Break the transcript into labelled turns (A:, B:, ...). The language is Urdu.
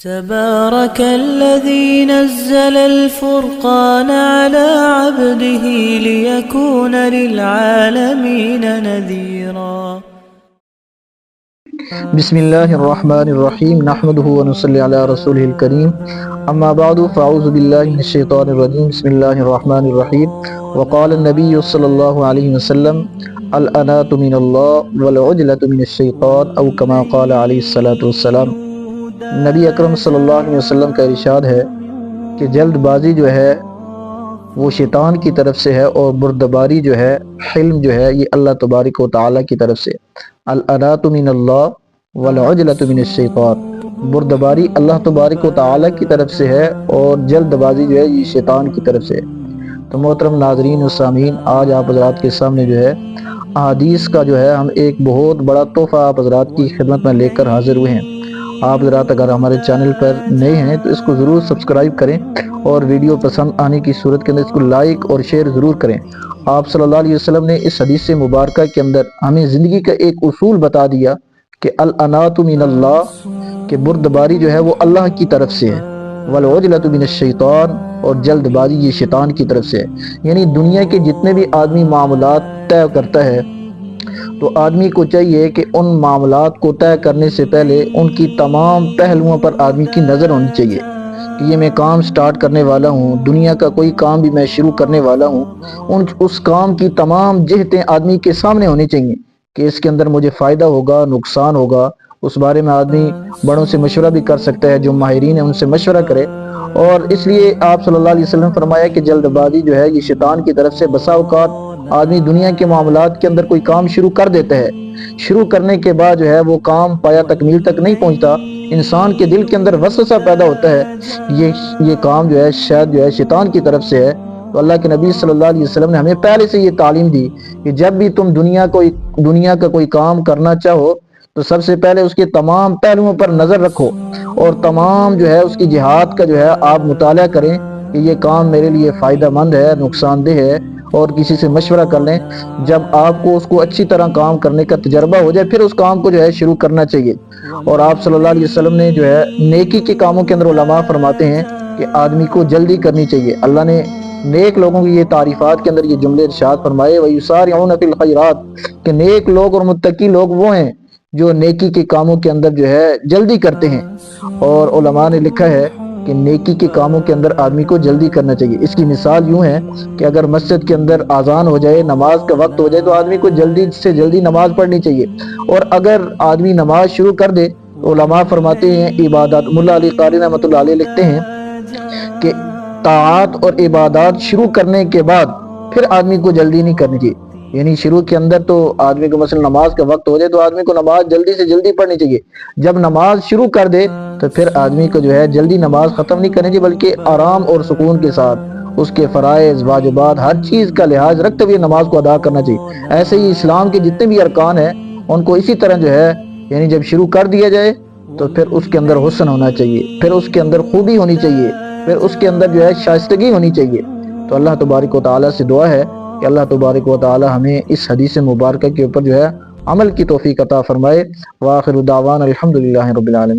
A: تبارك الذي نزل الفرقان على عبده ليكون للعالمين نذيرا.
B: بسم اللہ الرحمن الرحیم نحمده ونصلی علی رسولہ الکریم اما بعد فاعوذ باللہ من الشیطان الرجیم بسم اللہ الرحمن الرحیم وقال النبی صلی اللہ علیہ وسلم الانات من اللہ والعجلۃ من الشیطان او کما قال علیہ الصلاۃ والسلام. نبی اکرم صلی اللہ علیہ وسلم کا ارشاد ہے کہ جلد بازی جو ہے وہ شیطان کی طرف سے ہے اور بردباری جو ہے حلم جو ہے یہ اللہ تبارک و تعالیٰ کی طرف سے. الانات من اللہ والعجلۃ من الشیطان، بردباری اللہ تبارک و تعالیٰ کی طرف سے ہے اور جلد بازی جو ہے یہ شیطان کی طرف سے ہے. تو محترم ناظرین و سامعین، آج آپ حضرات کے سامنے جو ہے احادیث کا جو ہے ہم ایک بہت بڑا تحفہ آپ حضرات کی خدمت میں لے کر حاضر ہوئے ہیں. آپ حضرات اگر ہمارے چینل پر نئے ہیں تو اس کو ضرور سبسکرائب کریں اور ویڈیو پسند آنے کی صورت کے اندر اس کو لائک اور شیئر ضرور کریں. آپ صلی اللہ علیہ وسلم نے اس حدیث مبارکہ کے اندر ہمیں زندگی کا ایک اصول بتا دیا کہ الانات من اللہ، کہ بردباری جو ہے وہ اللہ کی طرف سے ہے، والعجلۃ من الشیطان، اور جلد بازی یہ شیطان کی طرف سے ہے. یعنی دنیا کے جتنے بھی آدمی معاملات طے کرتا ہے تو آدمی کو چاہیے کہ ان معاملات کو طے کرنے سے پہلے ان کی تمام پہلوؤں پر آدمی کی نظر ہونی چاہیے کہ یہ میں کام سٹارٹ کرنے والا ہوں، دنیا کا کوئی کام بھی میں شروع کرنے والا ہوں، اس کام کی تمام جہتیں آدمی کے سامنے ہونی چاہیے کہ اس کے اندر مجھے فائدہ ہوگا، نقصان ہوگا. اس بارے میں آدمی بڑوں سے مشورہ بھی کر سکتا ہے، جو ماہرین ہیں ان سے مشورہ کرے. اور اس لیے آپ صلی اللہ علیہ وسلم فرمایا کہ جلد بازی جو ہے یہ شیطان کی طرف سے. بسا اوقات آدمی دنیا کے معاملات کے اندر کوئی کام شروع کر دیتا ہے، شروع کرنے کے بعد جو ہے وہ کام پایا تکمیل تک نہیں پہنچتا، انسان کے دل کے اندر وسوسہ پیدا ہوتا ہے یہ کام جو ہے شاید جو ہے شیطان کی طرف سے ہے. تو اللہ کے نبی صلی اللہ علیہ وسلم نے ہمیں پہلے سے یہ تعلیم دی کہ جب بھی تم دنیا کا کوئی کام کرنا چاہو تو سب سے پہلے اس کے تمام پہلوؤں پر نظر رکھو اور تمام جو ہے اس کی جہات کا جو ہے آپ مطالعہ کریں کہ یہ کام میرے لیے فائدہ مند ہے، نقصان دہ ہے، اور کسی سے مشورہ کر لیں. جب آپ کو اس کو اچھی طرح کام کرنے کا تجربہ ہو جائے پھر اس کام کو جو ہے شروع کرنا چاہیے. اور آپ صلی اللہ علیہ وسلم نے جو ہے نیکی کے کاموں کے اندر علماء فرماتے ہیں کہ آدمی کو جلدی کرنی چاہیے. اللہ نے نیک لوگوں کی یہ تعریفات کے اندر یہ جملے ارشاد فرمائے وَيُسَارِعُونَ فِي الْخَيْرَاتِ، کہ نیک لوگ اور متقی لوگ وہ ہیں جو نیکی کے کاموں کے اندر جو ہے جلدی کرتے ہیں. اور علماء نے لکھا ہے کہ نیکی کے کاموں کے اندر آدمی کو جلدی کرنا چاہیے. اس کی مثال یوں ہے کہ اگر مسجد کے اندر اذان ہو جائے، نماز کا وقت ہو جائے تو آدمی کو جلدی سے جلدی نماز پڑھنی چاہیے. اور اگر آدمی نماز شروع کر دے تو علماء فرماتے ہیں عبادات، ملا علی قاری رحمۃ اللہ علیہ لکھتے ہیں کہ طاعات اور عبادات شروع کرنے کے بعد پھر آدمی کو جلدی نہیں کرنی چاہیے. یعنی شروع کے اندر تو آدمی کو مثلا نماز کا وقت ہو جائے تو آدمی کو نماز جلدی سے جلدی پڑھنی چاہیے. جب نماز شروع کر دے تو پھر آدمی کو جو ہے جلدی نماز ختم نہیں کرنی چاہیے، بلکہ آرام اور سکون کے ساتھ اس کے فرائض، واجبات، ہر چیز کا لحاظ رکھتے ہوئے نماز کو ادا کرنا چاہیے. ایسے ہی اسلام کے جتنے بھی ارکان ہیں ان کو اسی طرح جو ہے یعنی جب شروع کر دیا جائے تو پھر اس کے اندر حسن ہونا چاہیے، پھر اس کے اندر خوبی ہونی چاہیے، پھر اس کے اندر جو ہے شائستگی ہونی چاہیے. تو اللہ تبارک و تعالیٰ سے دعا ہے کہ اللہ تبارک و تعالیٰ ہمیں اس حدیث مبارکہ کے اوپر جو ہے عمل کی توفیق عطا فرمائے. وآخر دعوانا الحمدللہ رب العالمین.